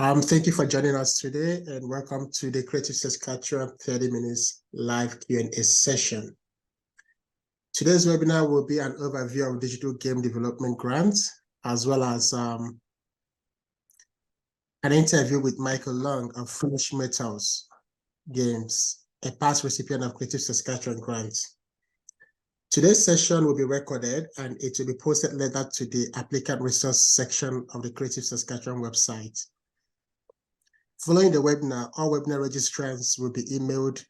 Thank you for joining us today and welcome to the Creative Saskatchewan 30 minutes live Q&A session. Today's webinar will be an overview of digital game development grants, as well as an interview with Michael Long of Foolish Metals Games, a past recipient of Creative Saskatchewan grants. Today's session will be recorded and it will be posted later to the applicant resource section of the Creative Saskatchewan website. Following the webinar, all webinar registrants will be emailed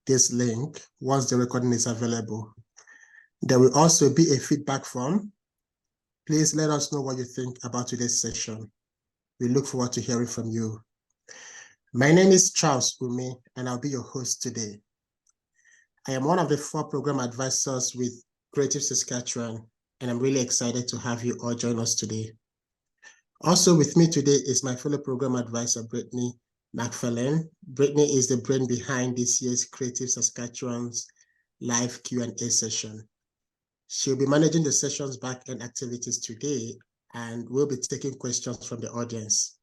this link once the recording is available. There will also be a feedback form. Please let us know what you think about today's session. We look forward to hearing from you. My name is Charles Umi, and I'll be your host today. I am one of the 4 program advisors with Creative Saskatchewan, and I'm really excited to have you all join us today. Also with me today is my fellow program advisor, Brittany McFarlane. Brittany is the brain behind this year's Creative Saskatchewan's live Q&A session. She'll be managing the session's back-end activities today and will be taking questions from the audience.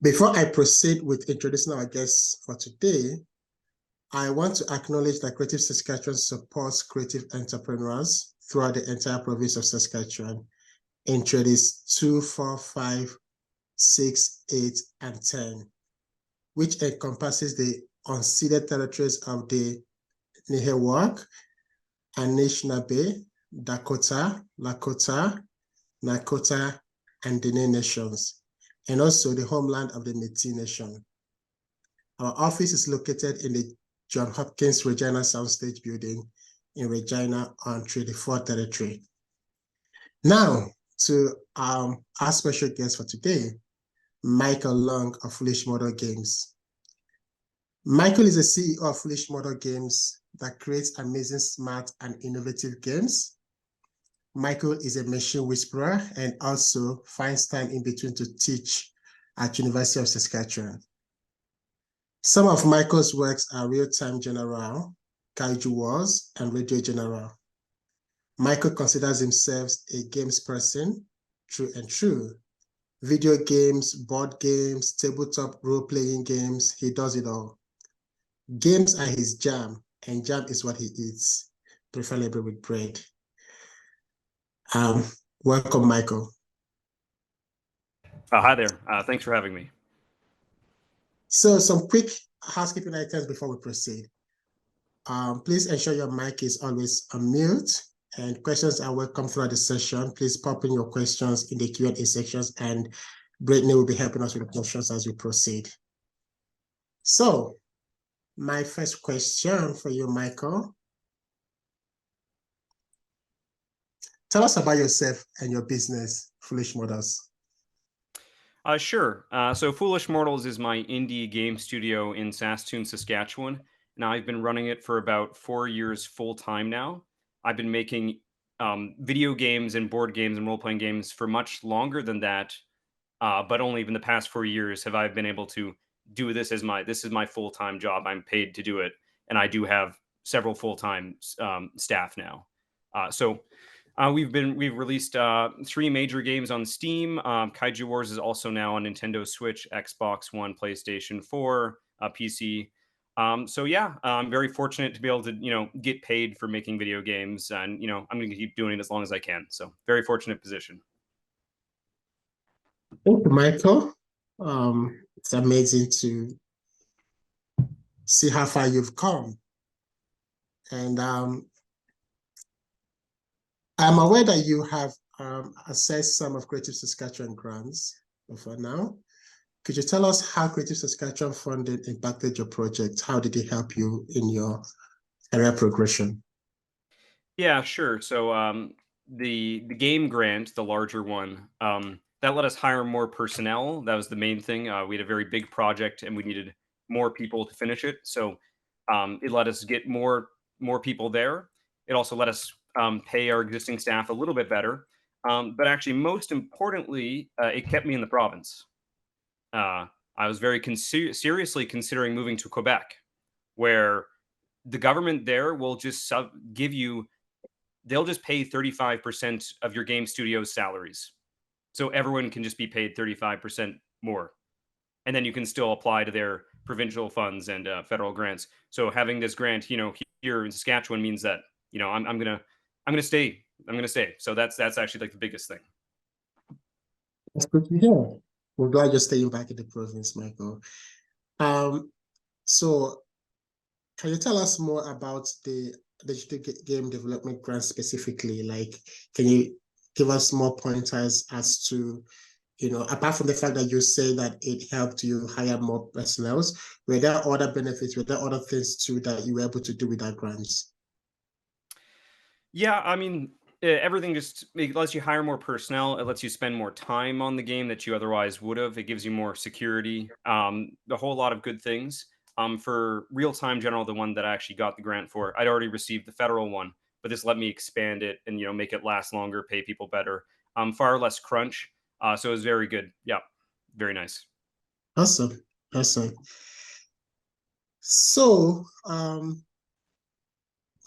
Before I proceed with introducing our guests for today, I want to acknowledge that Creative Saskatchewan supports creative entrepreneurs throughout the entire province of Saskatchewan in Treaties 2, 4, 5, 6, 8, and 10, which encompasses the unceded territories of the Nehewak, Anishinaabe, Dakota, Lakota, Nakota, and Dene nations, and also the homeland of the Métis Nation. Our office is located in the John Hopkins Regina Soundstage building in Regina on Treaty 4 territory. Now, to our special guest for today, Michael Long of Foolish Model Games. Michael is the CEO of Foolish Model Games that creates amazing, smart, and innovative games. Michael is a machine whisperer and also finds time in between to teach at University of Saskatchewan. Some of Michael's works are Real-Time General, Kaiju Wars, and Radio General. Michael considers himself a games person, true and true. Video games, board games, tabletop role-playing games, he does it all. Games are his jam, and jam is what he eats, preferably with bread. Welcome, Michael. Hi there. Thanks for having me. So some quick housekeeping items before we proceed. Please ensure your mic is always on mute, and questions are welcome throughout the session. Please pop in your questions in the Q&A sections, and Brittany will be helping us with the questions as we proceed. So, my first question for you, Michael. Tell us about yourself and your business, Foolish Models. Sure. So Foolish Mortals is my indie game studio in Saskatoon, Saskatchewan. Now I've been running it for about 4 years full-time now. I've been making video games and board games and role-playing games for much longer than that, but only in the past 4 years have I been able to do this as this is my full-time job. I'm paid to do it, and I do have several full-time staff now. We've released 3 major games on Steam. Kaiju Wars is also now on Nintendo Switch, Xbox One, PlayStation 4, PC. So yeah, I'm very fortunate to be able to, get paid for making video games, and I'm going to keep doing it as long as I can. So very fortunate position. Thank you, Michael. It's amazing to see how far you've come. And I'm aware that you have assessed some of Creative Saskatchewan grants for now. Could you tell us how Creative Saskatchewan funding impacted your project? How did it help you in your career progression? Yeah, sure. So the game grant, the larger one, that let us hire more personnel. That was the main thing. We had a very big project and we needed more people to finish it. So it let us get more people there. It also let us pay our existing staff a little bit better. But actually, most importantly, it kept me in the province. I was very seriously considering moving to Quebec, where the government there will just they'll just pay 35% of your game studio's salaries. So everyone can just be paid 35% more. And then you can still apply to their provincial funds and federal grants. So having this grant, here in Saskatchewan means that, I'm gonna stay. I'm gonna stay. So that's actually like the biggest thing. That's good to hear. We're glad you're staying back in the province, Michael. Um, so can you tell us more about the digital game development grant specifically? Like, can you give us more pointers as to, apart from the fact that you say that it helped you hire more personnel, were there other benefits, were there other things too that you were able to do with that grants? Yeah, I mean, everything just it lets you hire more personnel. It lets you spend more time on the game that you otherwise would have. It gives you more security. A whole lot of good things. For real time general, the one that I actually got the grant for, I'd already received the federal one, but this let me expand it and make it last longer, pay people better. Far less crunch. So it was very good. Yeah, very nice. Awesome. Awesome. So,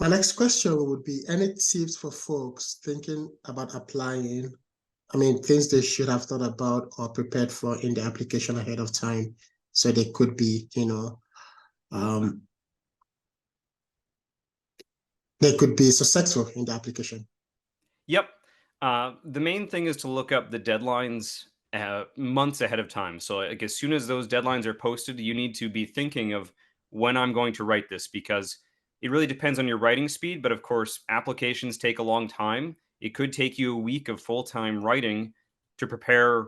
my next question would be any tips for folks thinking about applying? I mean, things they should have thought about or prepared for in the application ahead of time so they could be, um, they could be successful in the application. Yep. The main thing is to look up the deadlines months ahead of time. So, like, as soon as those deadlines are posted, you need to be thinking of when I'm going to write this because it really depends on your writing speed. But of course, applications take a long time. It could take you a week of full time writing to prepare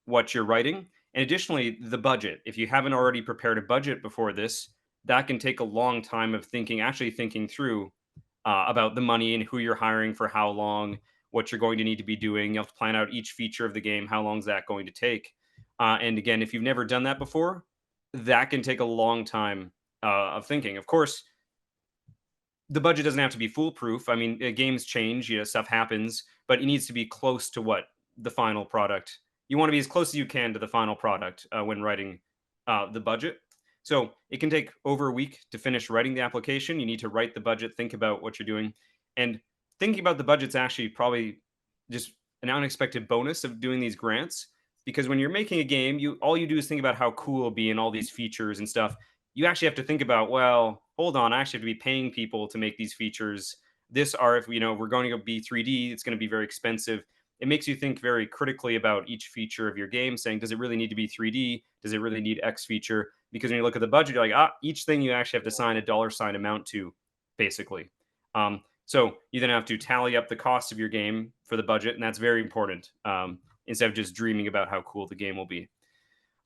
what you're writing. And additionally, the budget. If you haven't already prepared a budget before this, that can take a long time of thinking, actually thinking through about the money and who you're hiring for how long, what you're going to need to be doing. You have to plan out each feature of the game. How long is that going to take? And again, if you've never done that before, that can take a long time of thinking. Of course, the budget doesn't have to be foolproof. I mean, games change, stuff happens, but it needs to be close to what the final product. You want to be as close as you can to the final product when writing the budget. So it can take over a week to finish writing the application. You need to write the budget, think about what you're doing, and thinking about the budget's actually probably just an unexpected bonus of doing these grants because when you're making a game, you all you do is think about how cool it'll be and all these features and stuff. You actually have to think about, well, hold on, I actually have to be paying people to make these features. This are if we're going to go be 3D, it's going to be very expensive. It makes you think very critically about each feature of your game, saying, does it really need to be 3D? Does it really need X feature? Because when you look at the budget, you're like, each thing you actually have to sign a dollar sign amount to, basically. So you then have to tally up the cost of your game for the budget, and that's very important. Instead of just dreaming about how cool the game will be.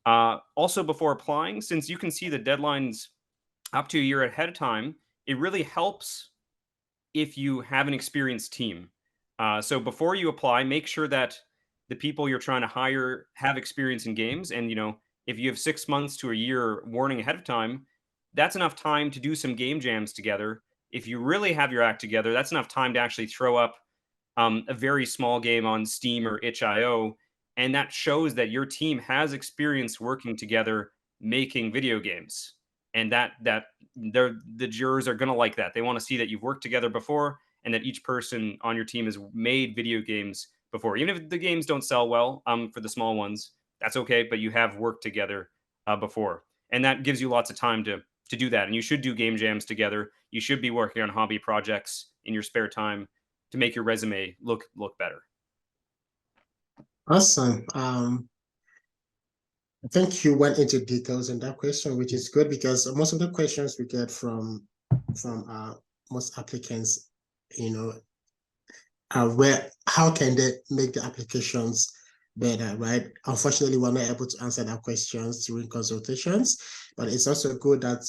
Also, before applying, since you can see the deadlines up to a year ahead of time, it really helps if you have an experienced team. So before you apply, make sure that the people you're trying to hire have experience in games. And if you have 6 months to a year warning ahead of time, that's enough time to do some game jams together. If you really have your act together, that's enough time to actually throw up a very small game on Steam or itch.io, and that shows that your team has experience working together making video games, and that the jurors are going to like that. They want to see that you've worked together before, and that each person on your team has made video games before, even if the games don't sell well. For the small ones, that's okay, but you have worked together before, and that gives you lots of time to do that. And you should do game jams together. You should be working on hobby projects in your spare time to make your resume look better. Awesome. I think you went into details in that question, which is good because most of the questions we get from most applicants, you know, where how can they make the applications better, right? Unfortunately, we're not able to answer that questions during consultations, but it's also good that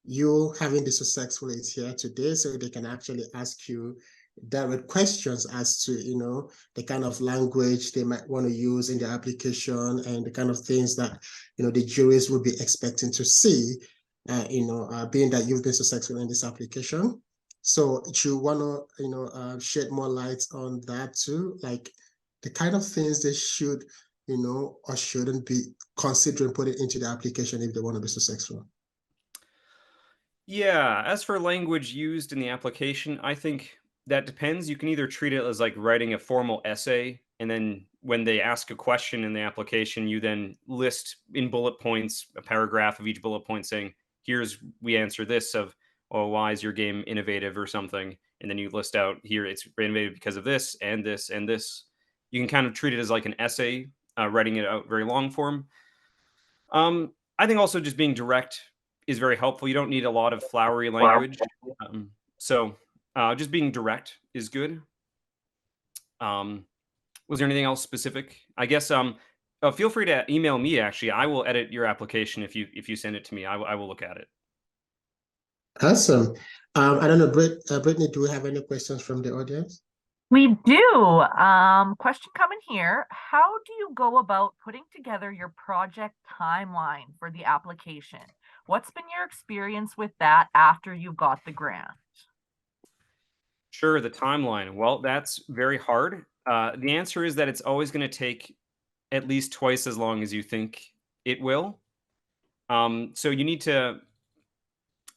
you having the successful is here today so they can actually ask you direct questions as to the kind of language they might want to use in the application and the kind of things that the juries would be expecting to see being that you've been successful in this application. So do you want to shed more light on that too, like the kind of things they should or shouldn't be considering putting into the application if they want to be successful? Yeah, as for language used in the application, I think that depends. You can either treat it as like writing a formal essay and then when they ask a question in the application, you then list in bullet points a paragraph of each bullet point saying, here's we answer this of, oh, why is your game innovative or something? And then you list out here it's innovative because of this and this and this. You can kind of treat it as like an essay, writing it out very long form. I think also just being direct is very helpful. You don't need a lot of flowery language. Just being direct is good. Um, was there anything else specific? I guess feel free to email me. Actually, I will edit your application if you send it to me. I will look at it. Awesome. I don't know, Brittany, do we have any questions from the audience? We do. Question coming here. How do you go about putting together your project timeline for the application? What's been your experience with that after you got the grant? Sure, the timeline. Well, that's very hard. The answer is that it's always going to take at least twice as long as you think it will. So you need to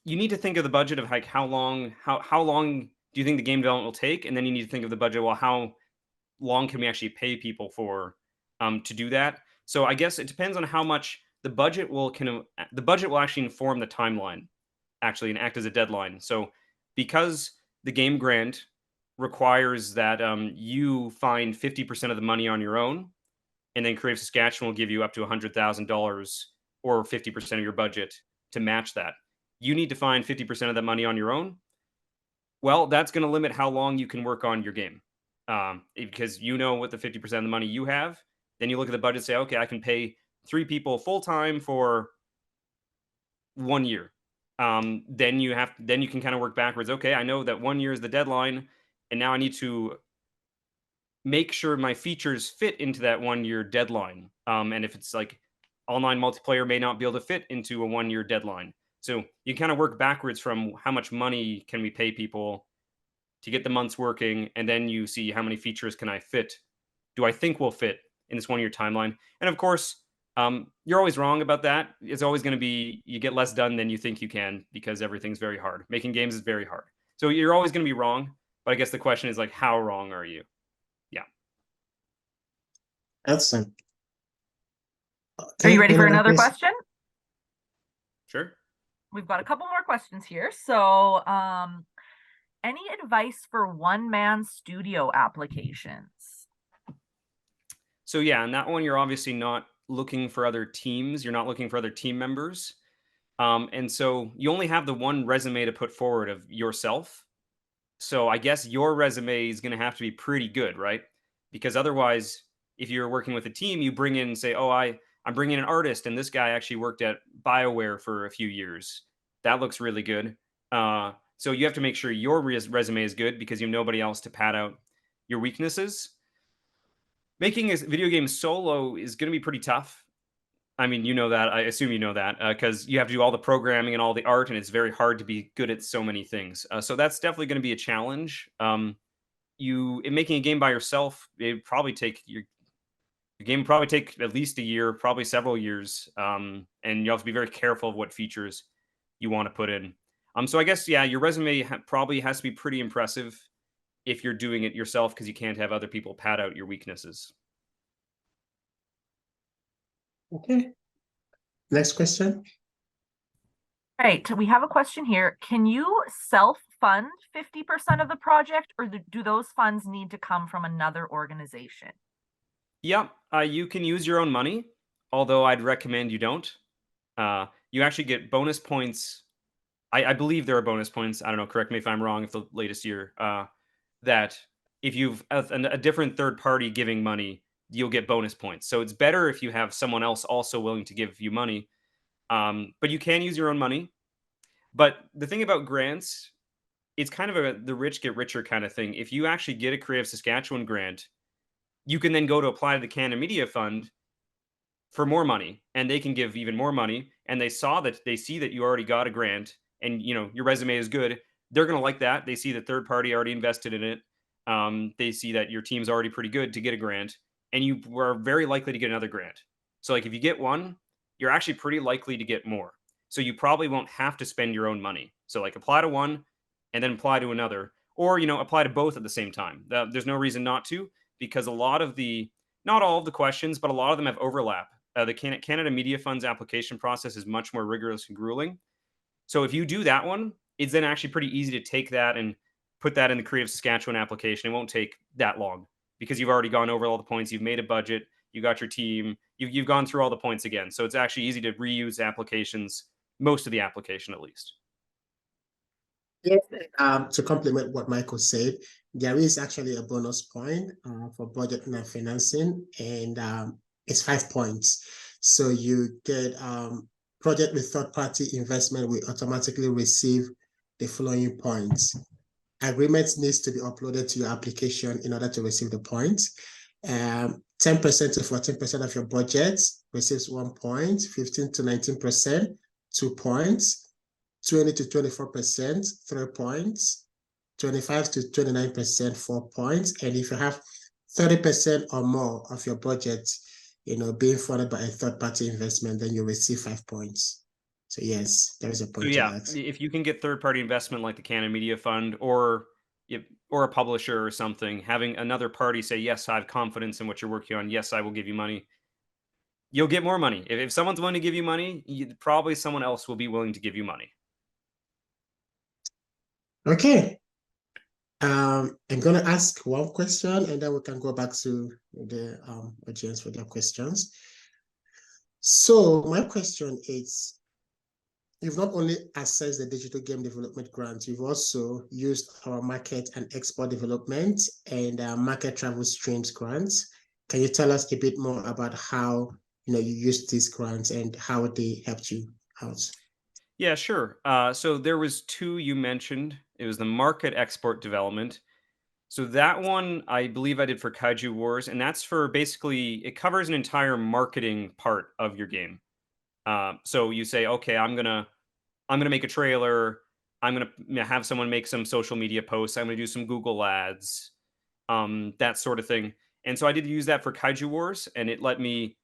think of the budget of like how long do you think the game development will take, and then you need to think of the budget. Well, how long can we actually pay people for to do that? So I guess it depends on how much the budget will actually inform the timeline actually and act as a deadline. So because the game grant requires that you find 50% of the money on your own, and then Creative Saskatchewan will give you up to $100,000 or 50% of your budget to match that. You need to find 50% of that money on your own. Well, that's going to limit how long you can work on your game, because you know what the 50% of the money you have. Then you look at the budget, and say, okay, I can pay 3 people full time for 1 year. Then you can kind of work backwards. Okay, I know that 1 year is the deadline, and now I need to make sure my features fit into that 1 year deadline. And if it's like online multiplayer may not be able to fit into a 1 year deadline. So you kind of work backwards from how much money can we pay people to get the months working, and then you see how many features can I fit? Do I think will fit in this 1 year timeline? And of course, you're always wrong about that. It's always going to be you get less done than you think you can because everything's very hard. Making games is very hard. So you're always going to be wrong. But I guess the question is like, how wrong are you? Yeah. Excellent. Are you ready for another question? Sure. We've got a couple more questions here. So, any advice for one-man studio applications? So yeah, and that one you're obviously not looking for other teams. You're not looking for other team members. And so you only have the one resume to put forward of yourself. So I guess your resume is going to have to be pretty good, right? Because otherwise, if you're working with a team, you bring in, say, oh, I'm bringing an artist, and this guy actually worked at BioWare for a few years. That looks really good. So you have to make sure your resume is good because you have nobody else to pad out your weaknesses. Making a video game solo is going to be pretty tough. I mean, you know that. I assume you know that because you have to do all the programming and all the art, and it's very hard to be good at so many things. So that's definitely going to be a challenge. In making a game by yourself, it probably take your game would probably take at least a year, probably several years, and you have to be very careful of what features you want to put in. So I guess yeah, your resume probably has to be pretty impressive if you're doing it yourself because you can't have other people pad out your weaknesses. Okay. Next question. Right. We have a question here. Can you self-fund 50% of the project, or do those funds need to come from another organization? Yep. You can use your own money, although I'd recommend you don't. You actually get bonus points. I believe there are bonus points. I don't know. Correct me if I'm wrong. If the latest year that if you've a different third party giving money, you'll get bonus points. So it's better if you have someone else also willing to give you money. But you can use your own money. But the thing about grants, it's kind of the rich get richer kind of thing. If you actually get a Creative Saskatchewan grant, you can then go to apply to the Canada Media Fund for more money, and they can give even more money. And they see that you already got a grant, and your resume is good. They're going to like that. They see the third party already invested in it. They see that your team's already pretty good to get a grant, and you are very likely to get another grant. So like if you get one, you're actually pretty likely to get more. So you probably won't have to spend your own money. So like apply to one and then apply to another, or apply to both at the same time. There's no reason not to, because a lot of the Not all of the questions, but a lot of them have overlap. The Canada Media Funds application process is much more rigorous and grueling. So if you do that one, it's then actually pretty easy to take that and put that in the Creative Saskatchewan application. It won't take that long because you've already gone over all the points. You've made a budget. You got your team. You've gone through all the points again. So it's actually easy to reuse applications, most of the application at least. Yes. To complement what Michael said, there is actually a bonus point for budgeting and financing, and it's 5 points. So you get project with third-party investment will automatically receive the following points. Agreement needs to be uploaded to your application in order to receive the points. 10% to 14% of your budget receives 1 point, 15 to 19%, 2 points, 20 to 24%, 3 points, 25 to 29%, 4 points. And if you have 30% or more of your budget, being funded by a third-party investment, then you receive 5 points. So yes, there is a point So to yeah, that. if you can get third-party investment like the Canada Media Fund or a publisher or something, having another party say, yes, I have confidence in what you're working on. Yes, I will give you money. You'll get more money. If someone's willing to give you money, probably someone else will be willing to give you money. Okay. I'm going to ask one question and then we can go back to the audience for their questions. So my question is, you've not only assessed the digital game development grant, you've also used our market and export development and market travel streams grants. Can you tell us a bit more about how you used these grants and how they helped you out? Yeah, sure. So there was 2 you mentioned. It was the market export development. So that one, I believe I did for Kaiju Wars, and that's for basically it covers an entire marketing part of your game. So you say, okay, I'm gonna make a trailer. I'm gonna have someone make some social media posts. I'm gonna do some Google ads, that sort of thing. And so I did use that for Kaiju Wars, and it let me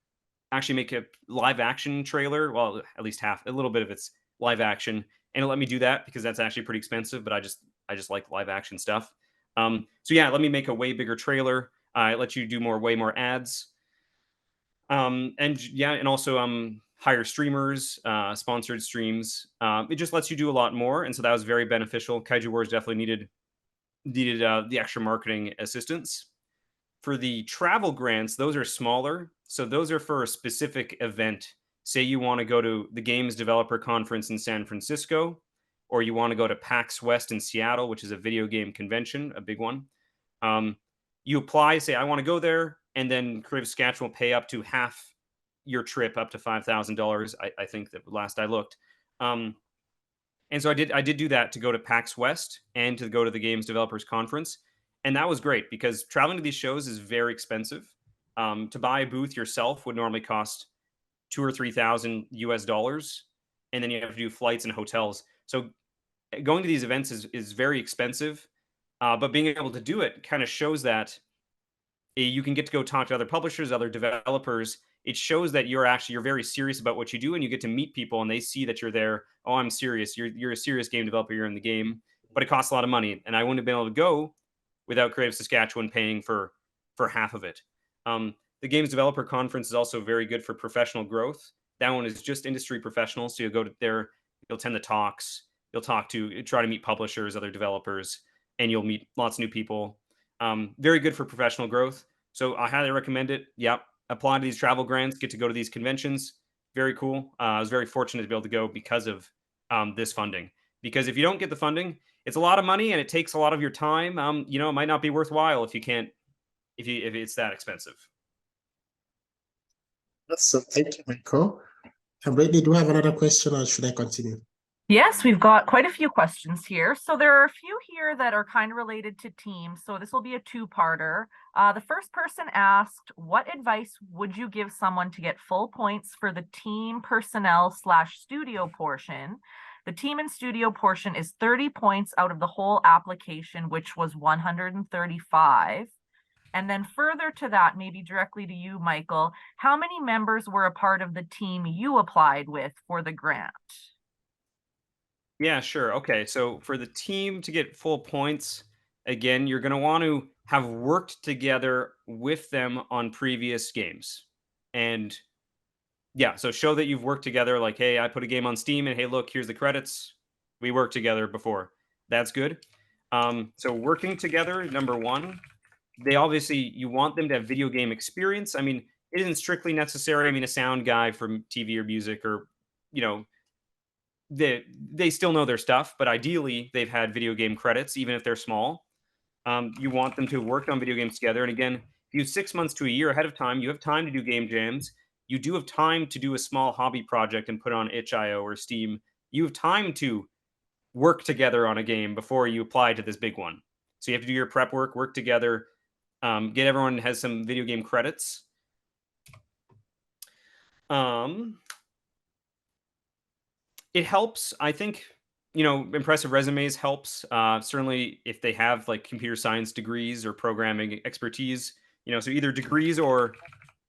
actually make a live action trailer. Well, at least half, a little bit of it's live action, and it let me do that because that's actually pretty expensive. But I just like live action stuff. So yeah, let me make a way bigger trailer. It lets you do way more ads. And yeah, and also hire streamers, sponsored streams. It just lets you do a lot more, and so that was very beneficial. Kaiju Wars definitely needed the extra marketing assistance. For the travel grants, those are smaller. So those are for a specific event. Say you want to go to the Games Developer Conference in San Francisco, or you want to go to PAX West in Seattle, which is a video game convention, a big one. You apply, say, I want to go there, and then Creative Saskatchewan will pay up to half your trip, up to $5,000. I think that last I looked. And so I did do that to go to PAX West and to go to the Games Developers Conference. And that was great because traveling to these shows is very expensive. To buy a booth yourself would normally cost 2 or 3,000 US dollars, and then you have to do flights and hotels. So going to these events is very expensive, but being able to do it kind of shows that you can get to go talk to other publishers, other developers. It shows that you're very serious about what you do, and you get to meet people, and they see that you're there. Oh, I'm serious. You're a serious game developer. You're in the game, but it costs a lot of money, and I wouldn't have been able to go without Creative Saskatchewan paying for half of it. The Games Developer Conference is also very good for professional growth. That one is just industry professionals. So you'll go to there, you'll attend the talks, you'll try to meet publishers, other developers, and you'll meet lots of new people. Very good for professional growth. So I highly recommend it. Yep. Apply to these travel grants, get to go to these conventions. Very cool. I was very fortunate to be able to go because of this funding. Because if you don't get the funding, it's a lot of money and it takes a lot of your time. It might not be worthwhile if it's that expensive. So thank you, Michael. Brittany, do you have another question or should I continue? Yes, we've got quite a few questions here. So there are a few here that are kind of related to teams. So this will be a 2-parter. The first person asked, what advice would you give someone to get full points for the team personnel / studio portion? The team and studio portion is 30 points out of the whole application, which was 135. And then further to that, maybe directly to you, Michael, how many members were a part of the team you applied with for the grant? Yeah, sure. Okay. So for the team to get full points, again, you're going to want to have worked together with them on previous games. And yeah, so show that you've worked together. Like, hey, I put a game on Steam, and hey, look, here's the credits. We worked together before. That's good. So working together, number one. They obviously, you want them to have video game experience. I mean, it isn't strictly necessary. I mean, a sound guy from TV or music, or you know, they still know their stuff, but ideally they've had video game credits, even if they're small. You want them to have worked on video games together. And again, if you have 6 months to a year ahead of time, you have time to do game jams. You do have time to do a small hobby project and put it on itch.io or Steam. You have time to work together on a game before you apply to this big one. So you have to do your prep work together, get everyone has some video game credits. It helps, I think. Impressive resumes helps. Certainly, if they have like computer science degrees or programming expertise, so either degrees or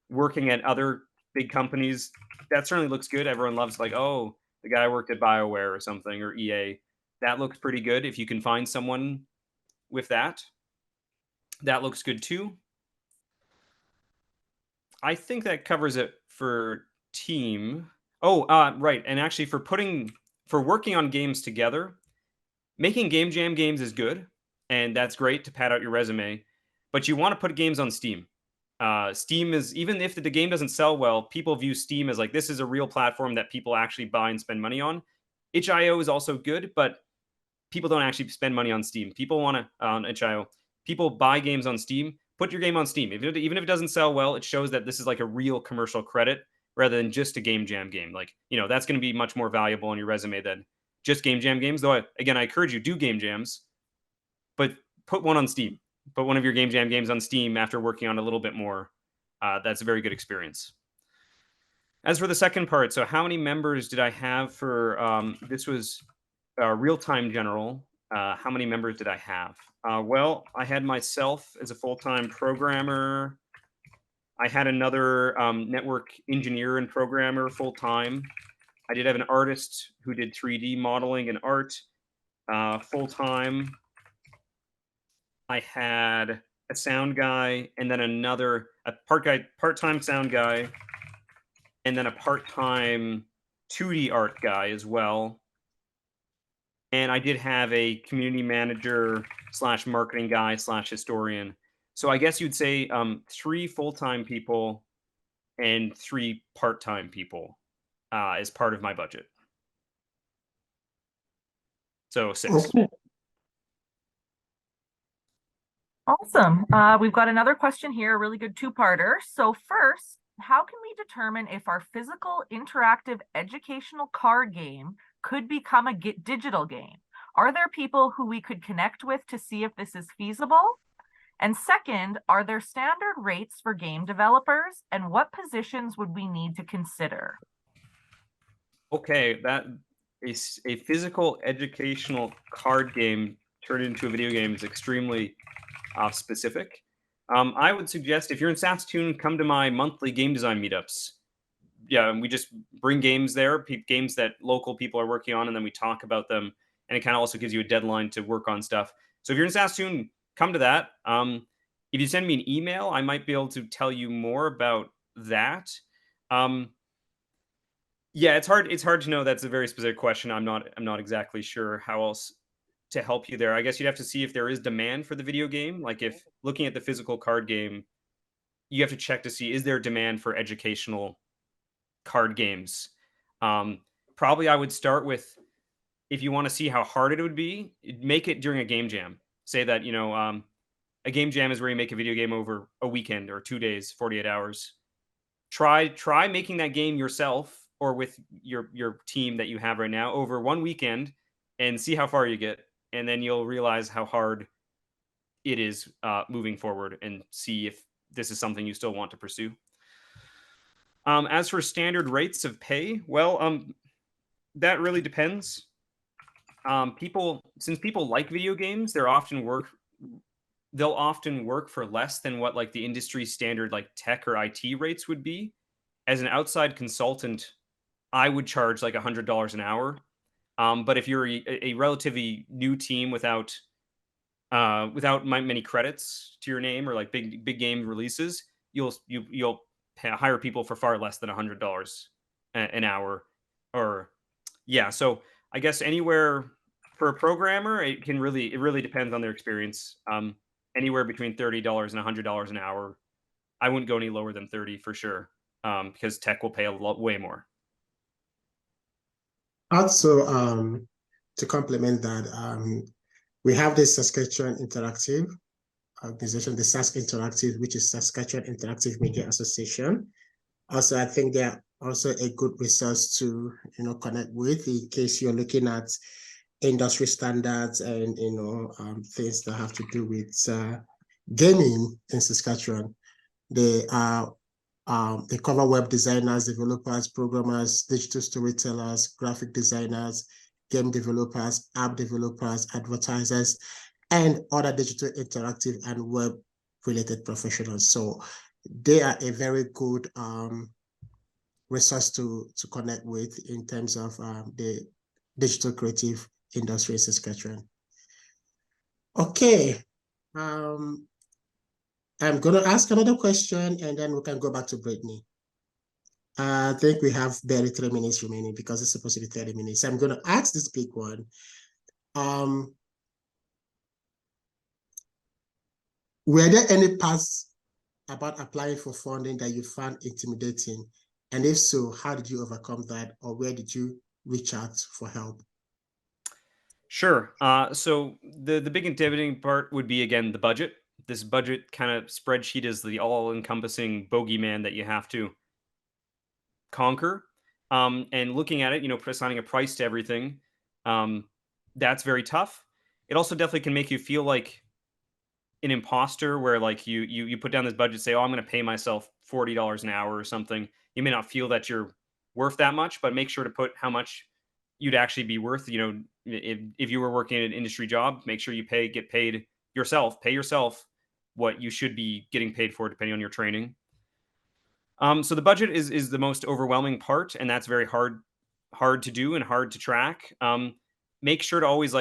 working at other big companies, that certainly looks good. Everyone loves like, oh, the guy worked at BioWare or something, or EA. That looks pretty good. If you can find someone with that, that looks good too. I think that covers it for team. Oh, right. And actually, for working on games together, making game jam games is good, and that's great to pad out your resume. But you want to put games on Steam. Steam is, even if the game doesn't sell well, people view Steam as like, this is a real platform that people actually buy and spend money on. itch.io is also good, but people don't actually spend money on Steam. People want to on itch.io. People buy games on Steam. Put your game on Steam. Even if it doesn't sell well, it shows that this is like a real commercial credit rather than just a game jam game. Like, that's going to be much more valuable on your resume than just game jam games. Though, again, I encourage you, do game jams, but put one on Steam. Put one of your game jam games on Steam after working on a little bit more. That's a very good experience. As for the second part, so how many members did I have for this was real-time general? How many members did I have? Well, I had myself as a full-time programmer. I had another network engineer and programmer full-time. I did have an artist who did 3D modeling and art full-time. I had a sound guy, and then a part-time sound guy, and then a part-time 2D art guy as well. And I did have a community manager / marketing guy / historian. So I guess you'd say 3 full-time people and 3 part-time people as part of my budget. So 6. Okay. Awesome. We've got another question here, a really good two-parter. So first, how can we determine if our physical interactive educational card game could become a digital game? Are there people who we could connect with to see if this is feasible? And second, are there standard rates for game developers, and what positions would we need to consider? Okay, that is a physical educational card game turned into a video game is extremely specific. I would suggest if you're in Saskatoon, come to my monthly game design meetups. Yeah, and we just bring games there, games that local people are working on, and then we talk about them. And it kind of also gives you a deadline to work on stuff. So if you're in Saskatoon, come to that. If you send me an email, I might be able to tell you more about that. Yeah, it's hard. It's hard to know. That's a very specific question. I'm not exactly sure how else to help you there. I guess you'd have to see if there is demand for the video game. Like if looking at the physical card game, you have to check to see, is there demand for educational card games? Probably I would start with, if you want to see how hard it would be, make it during a game jam. Say that, a game jam is where you make a video game over a weekend or 2 days, 48 hours. Try making that game yourself or with your team that you have right now over one weekend and see how far you get. And then you'll realize how hard it is moving forward, and see if this is something you still want to pursue. As for standard rates of pay, well, that really depends. Since people like video games, they'll often work for less than what like the industry standard like tech or IT rates would be. As an outside consultant, I would charge like $100 an hour. But if you're a relatively new team without without many credits to your name or like big game releases, you'll hire people for far less than $100 an hour. Or yeah, so I guess anywhere for a programmer, it really depends on their experience. Anywhere between $30 and $100 an hour. I wouldn't go any lower than 30 for sure, because tech will pay a lot way more. Also, to complement that, we have this Saskatchewan Interactive organization, the Sask Interactive, which is Saskatchewan Interactive Media Association. Also, I think they're also a good resource to connect with in case you're looking at industry standards and things that have to do with gaming in Saskatchewan. They are they cover web designers, developers, programmers, digital storytellers, graphic designers, game developers, app developers, advertisers, and other digital interactive and web related professionals. So they are a very good resource to connect with in terms of the digital creative industry in Saskatchewan. Okay. I'm going to ask another question and then we can go back to Brittany. I think we have barely 3 minutes remaining because it's supposed to be 30 minutes. So I'm going to ask this big one. Were there any parts about applying for funding that you found intimidating? And if so, how did you overcome that, or where did you reach out for help? Sure. So the big intimidating part would be again the budget. This budget kind of spreadsheet is the all-encompassing bogeyman that you have to conquer. And looking at it, assigning a price to everything, that's very tough. It also definitely can make you feel like an imposter, where like you put down this budget, say, oh, I'm going to pay myself $40 an hour or something. You may not feel that you're worth that much, but make sure to put how much you'd actually be worth. If you were working in an industry job, make sure you get paid yourself, pay yourself what you should be getting paid for, depending on your training. So the budget is the most overwhelming part, and that's very hard to do and hard to track. Make sure to always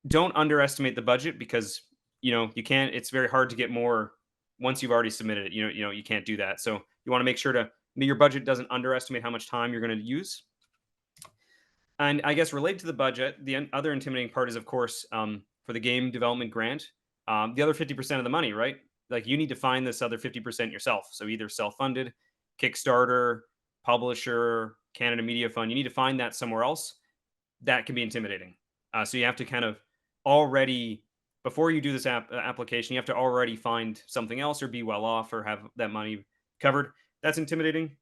don't underestimate the budget, because you can't. It's very hard to get more once you've already submitted it. You can't do that. So you want to make sure your budget doesn't underestimate how much time you're going to use. And I guess related to the budget, the other intimidating part is, of course, for the game development grant, the other 50% of the money, right? Like you need to find this other 50% yourself. So either self-funded, Kickstarter, publisher, Canada Media Fund. You need to find that somewhere else. That can be intimidating. So you have to kind of already, before you do this application, you have to already find something else or be well off or have that money covered. That's intimidating.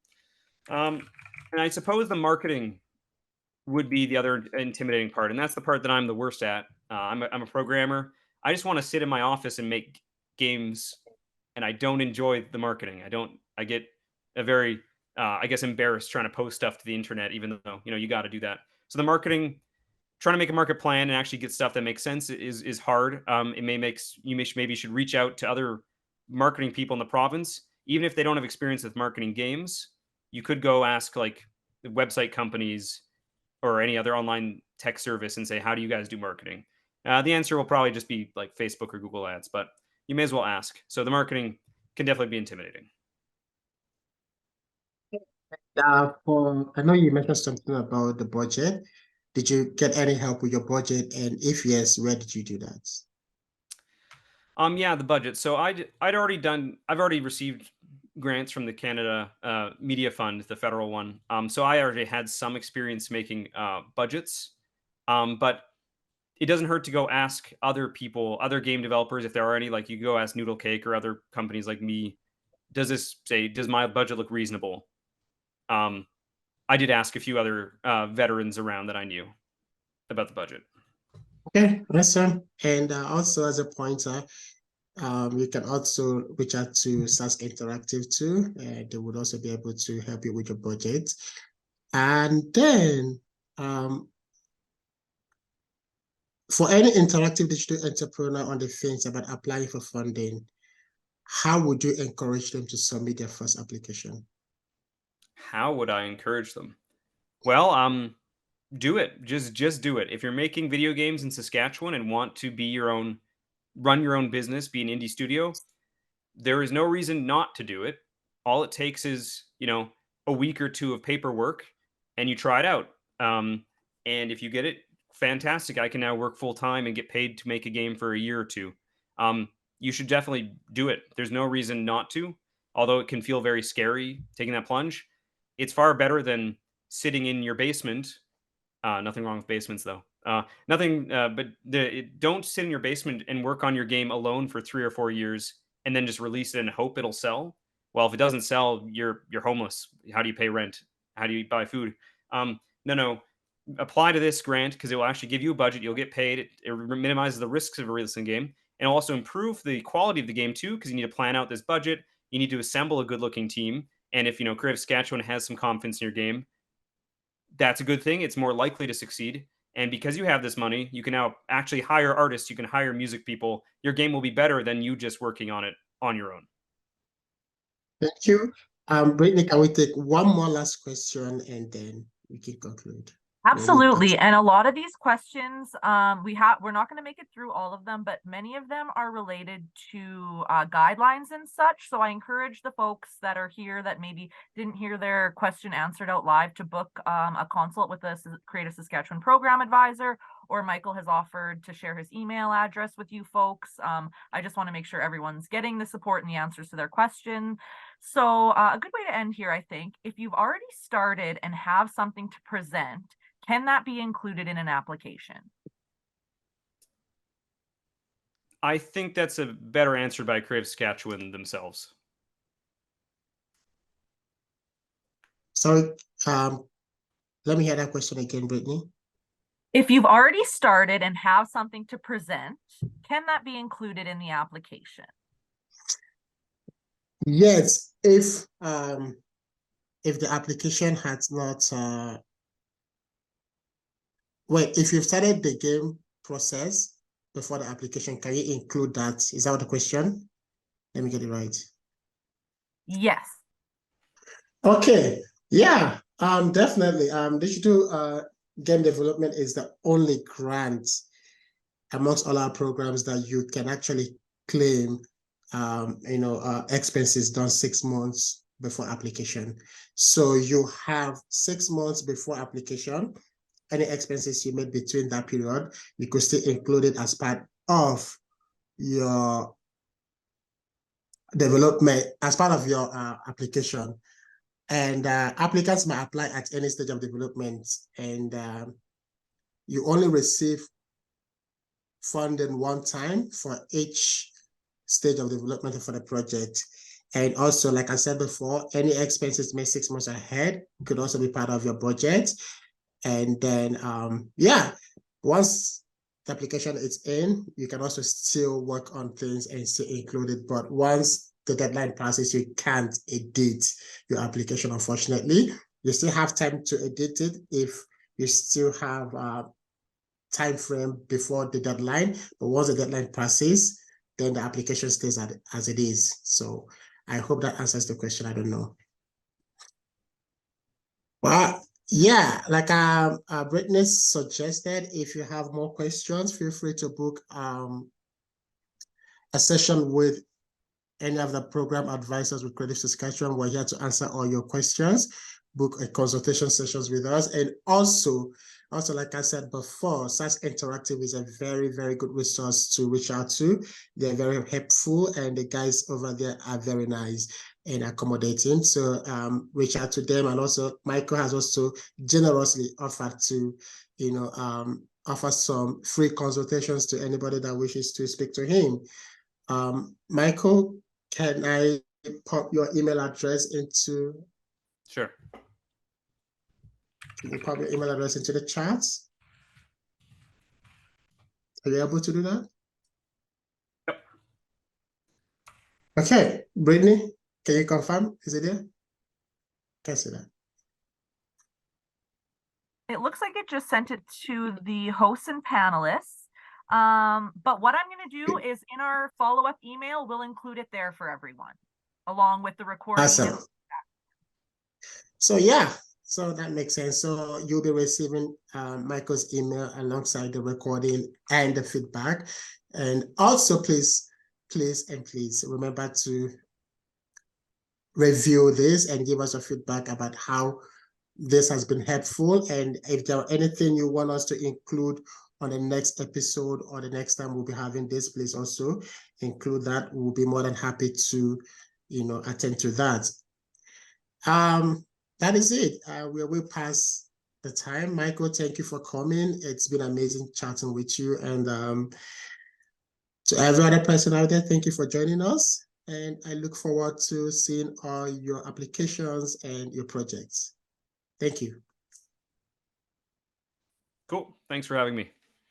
And I suppose the marketing would be the other intimidating part, and that's the part that I'm the worst at. I'm a programmer. I just want to sit in my office and make games, and I don't enjoy the marketing. I get a very, I guess, embarrassed trying to post stuff to the internet, even though you got to do that. So the marketing, trying to make a market plan and actually get stuff that makes sense is hard. It maybe should reach out to other marketing people in the province, even if they don't have experience with marketing games. You could go ask like the website companies or any other online tech service and say, how do you guys do marketing? The answer will probably just be like Facebook or Google ads, but you may as well ask. So the marketing can definitely be intimidating. I know you mentioned something about the budget. Did you get any help with your budget? And if yes, where did you do that? Yeah, the budget. So I've already received grants from the Canada Media Fund, the federal one. So I already had some experience making budgets. But it doesn't hurt to go ask other people, other game developers, if there are any. Like you go ask Noodle Cake or other companies like me, does my budget look reasonable? I did ask a few other veterans around that I knew about the budget. Okay, awesome. And also as a pointer, you can also reach out to Sask Interactive too. They would also be able to help you with your budget. And then for any interactive digital entrepreneur on the fence about applying for funding, how would you encourage them to submit their first application? How would I encourage them? Well, do it. Just do it. If you're making video games in Saskatchewan and want to be your own run your own business, be an indie studio, there is no reason not to do it. All it takes is, a week or two of paperwork and you try it out. And if you get it, fantastic. I can now work full time and get paid to make a game for a year or two. You should definitely do it. There's no reason not to, although it can feel very scary taking that plunge. It's far better than sitting in your basement. Nothing wrong with basements, though. Nothing, but don't sit in your basement and work on your game alone for 3 or 4 years and then just release it and hope it'll sell. Well, if it doesn't sell, you're homeless. How do you pay rent? How do you buy food? No. Apply to this grant because it will actually give you a budget. You'll get paid. It minimizes the risks of releasing a game and also improve the quality of the game too because you need to plan out this budget. You need to assemble a good-looking team. And if Creative Saskatchewan has some confidence in your game, that's a good thing. It's more likely to succeed. And because you have this money, you can now actually hire artists. You can hire music people. Your game will be better than you just working on it on your own. Thank you. Brittany, can we take one more last question and then we can conclude? Absolutely. And a lot of these questions, we're not going to make it through all of them, but many of them are related to guidelines and such. So I encourage the folks that are here that maybe didn't hear their question answered out live to book a consult with a Creative Saskatchewan program advisor, or Michael has offered to share his email address with you folks. I just want to make sure everyone's getting the support and the answers to their question. So a good way to end here, I think, if you've already started and have something to present, can that be included in an application? I think that's a better answer by Creative Saskatchewan themselves. So let me hear that question again, Brittany. If you've already started and have something to present, can that be included in the application? Yes, if the application has not if you've started the game process before the application, can you include that? Is that the question? Let me get it right. Yes. Okay. Yeah, definitely. Digital game development is the only grant amongst all our programs that you can actually claim expenses done 6 months before application. So you have 6 months before application. Any expenses you made between that period, you could still include it as part of your development, as part of your application. And applicants may apply at any stage of development, and you only receive funding one time for each stage of development for the project. And also, like I said before, any expenses made 6 months ahead could also be part of your budget. And then, once the application is in, you can also still work on things and still include it. But once the deadline passes, you can't edit your application, unfortunately. You still have time to edit it if you still have a time frame before the deadline. But once the deadline passes, then the application stays as it is. So I hope that answers the question. I don't know. Well, yeah, like Brittany suggested, if you have more questions, feel free to book a session with any of the program advisors with Creative Saskatchewan. We're here to answer all your questions. Book a consultation sessions with us. And also, like I said before, SAS Interactive is a very, very good resource to reach out to. They're very helpful, and the guys over there are very nice and accommodating. So reach out to them. And also, Michael has also generously offered to, offer some free consultations to anybody that wishes to speak to him. Michael, can I pop your email address into? Sure. Can you pop your email address into the chat? Are you able to do that? Yep. Okay, Brittany, can you confirm? Is it there? Can't see that. It looks like it just sent it to the hosts and panelists. But what I'm going to do is in our follow-up email, we'll include it there for everyone, along with the recording. Awesome. So yeah, so that makes sense. So you'll be receiving Michael's email alongside the recording and the feedback. And also, please remember to review this and give us your feedback about how this has been helpful. And if there are anything you want us to include on the next episode or the next time we'll be having this, please also include that. We'll be more than happy to, attend to that. That is it. We are way past the time. Michael, thank you for coming. It's been amazing chatting with you. And to every other person out there, thank you for joining us. And I look forward to seeing all your applications and your projects. Thank you. Cool. Thanks for having me.